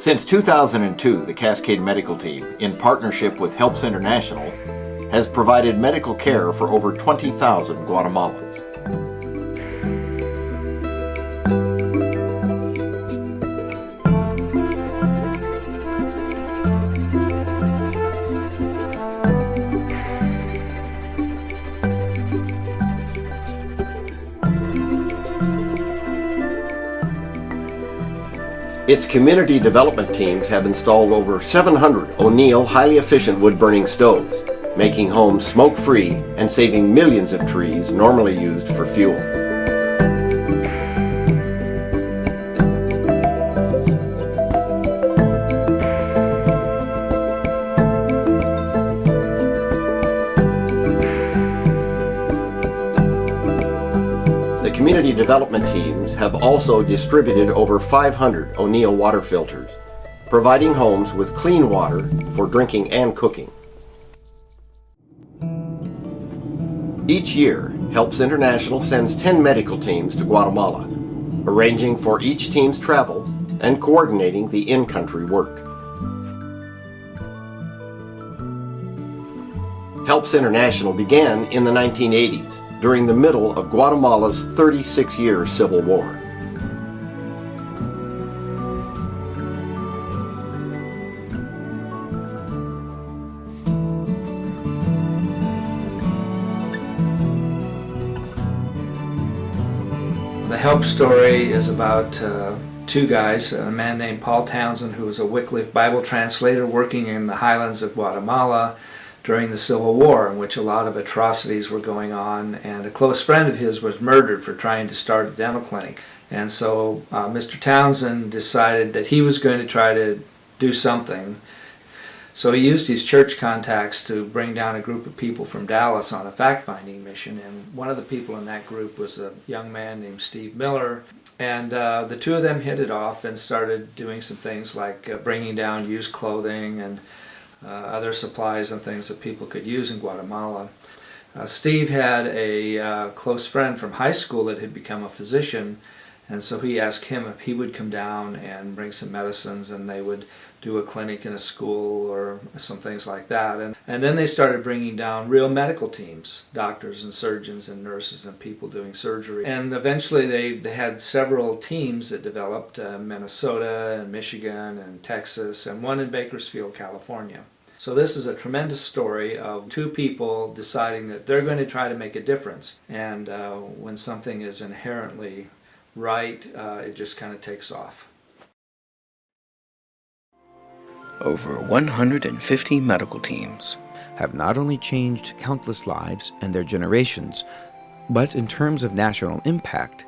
Since 2002, the Cascade Medical Team, in partnership with Helps International, has provided medical care for over 20,000 Guatemalans. Its community development teams have installed over 700 O'Neill highly efficient wood-burning stoves, making homes smoke-free and saving millions of trees normally used for fuel. The community development teams have also distributed over 500 O'Neill water filters, providing homes with clean water for drinking and cooking. Each year, Helps International sends 10 medical teams to Guatemala, arranging for each team's travel and coordinating the in-country work. Helps International began in the 1980s, during the middle of Guatemala's 36-year civil war. The Help story is about two guys, a man named Paul Townsend, who was a Wycliffe Bible translator working in the highlands of Guatemala during the Civil War, in which a lot of atrocities were going on, and a close friend of his was murdered for trying to start a dental clinic. And so Mr. Townsend decided that he was going to try to do something. So he used his church contacts to bring down a group of people from Dallas on a fact-finding mission, and one of the people in that group was a young man named Steve Miller. And the two of them hit it off and started doing some things like bringing down used clothing and other supplies and things that people could use in Guatemala. Steve had a close friend from high school that had become a physician, and so he asked him if he would come down and bring some medicines, and they would do a clinic in a school or some things like that. And then they started bringing down real medical teams, doctors and surgeons and nurses and people doing surgery. And eventually they had several teams that developed, Minnesota and Michigan and Texas, and one in Bakersfield, California. So this is a tremendous story of two people deciding that they're going to try to make a difference. And when something is inherently right, it just kind of takes off. Over 150 medical teams have not only changed countless lives and their generations, but in terms of national impact,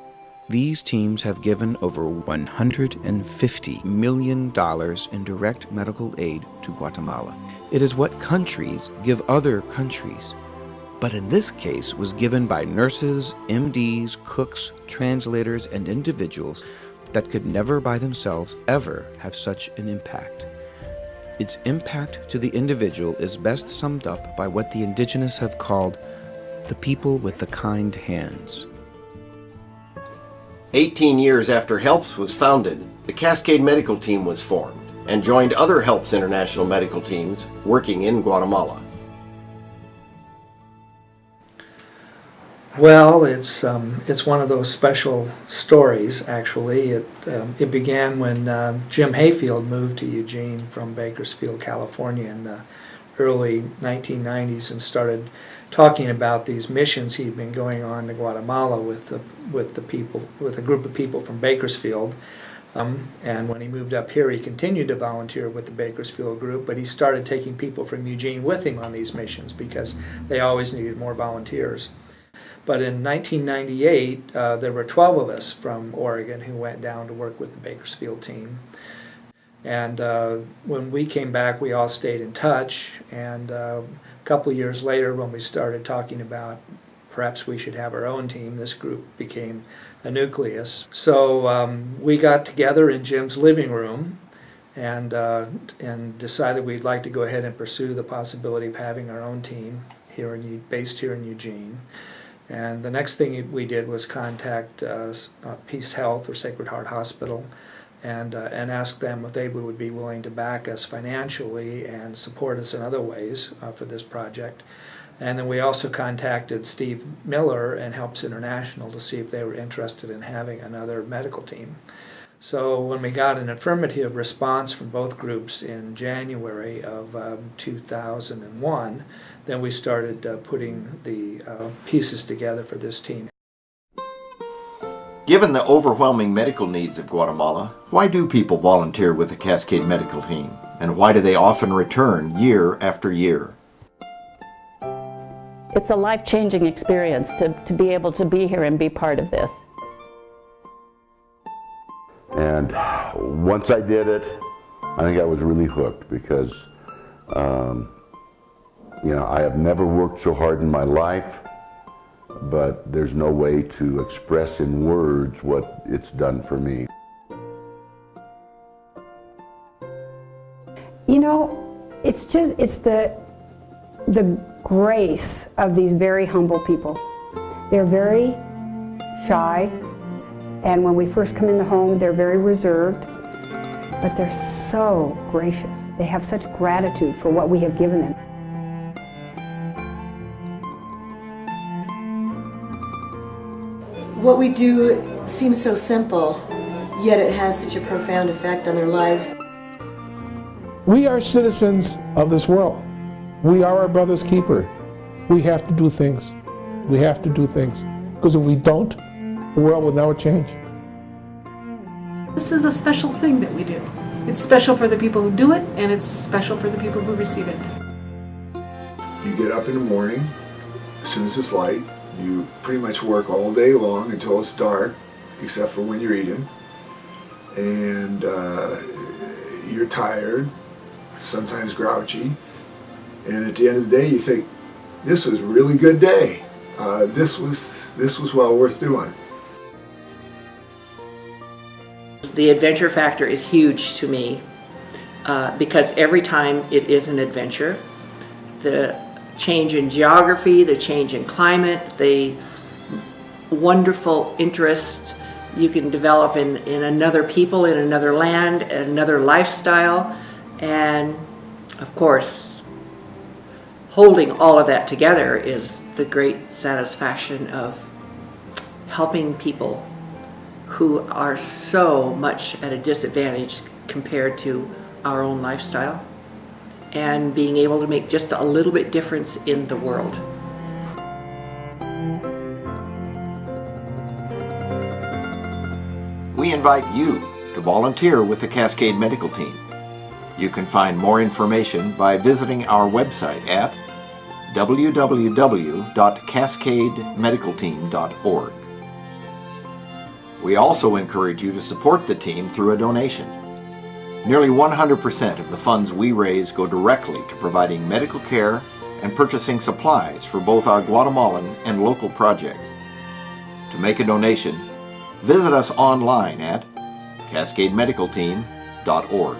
these teams have given over $150 million in direct medical aid to Guatemala. It is what countries give other countries, but in this case was given by nurses, MDs, cooks, translators, and individuals that could never by themselves ever have such an impact. Its impact to the individual is best summed up by what the indigenous have called the people with the kind hands. 18 years after Helps was founded, the Cascade Medical Team was formed and joined other Helps International medical teams working in Guatemala. Well, it's one of those special stories, actually. It began when Jim Hayfield moved to Eugene from Bakersfield, California in the early 1990s and started talking about these missions he'd been going on to Guatemala with a group of people from Bakersfield. And when he moved up here, he continued to volunteer with the Bakersfield group, but he started taking people from Eugene with him on these missions because they always needed more volunteers. But in 1998, there were 12 of us from Oregon who went down to work with the Bakersfield team. And when we came back, we all stayed in touch. And a couple of years later, when we started talking about perhaps we should have our own team, this group became a nucleus. So we got together in Jim's living room and decided we'd like to go ahead and pursue the possibility of having our own team based here in Eugene. And the next thing we did was contact Peace Health or Sacred Heart Hospital and ask them if they would be willing to back us financially and support us in other ways for this project. And then we also contacted Steve Miller and Helps International to see if they were interested in having another medical team. So when we got an affirmative response from both groups in January of 2001, then we started putting the pieces together for this team. Given the overwhelming medical needs of Guatemala, why do people volunteer with the Cascade Medical Team? And why do they often return year after year? It's a life-changing experience to be able to be here and be part of this. And once I did it, I think I was really hooked because, you know, I have never worked so hard in my life, but there's no way to express in words what it's done for me. You know, it's the grace of these very humble people. They're very shy, and when we first come in the home, they're very reserved, but they're so gracious. They have such gratitude for what we have given them. What we do seems so simple, yet it has such a profound effect on their lives. We are citizens of this world. We are our brother's keeper. We have to do things. We have to do things. Because if we don't, the world will never change. This is a special thing that we do. It's special for the people who do it, and it's special for the people who receive it. You get up in the morning, as soon as it's light, you pretty much work all day long until it's dark, except for when you're eating. And you're tired, sometimes grouchy. And at the end of the day, you think, this was a really good day. This was well worth doing. The adventure factor is huge to me because every time it is an adventure, the change in geography, the change in climate, the wonderful interest you can develop in another people, in another land, another lifestyle, and of course, holding all of that together is the great satisfaction of helping people who are so much at a disadvantage compared to our own lifestyle, and being able to make just a little bit difference in the world. We invite you to volunteer with the Cascade Medical Team. You can find more information by visiting our website at www.cascademedicalteam.org. We also encourage you to support the team through a donation. Nearly 100% of the funds we raise go directly to providing medical care and purchasing supplies for both our Guatemalan and local projects. To make a donation, visit us online at cascademedicalteam.org.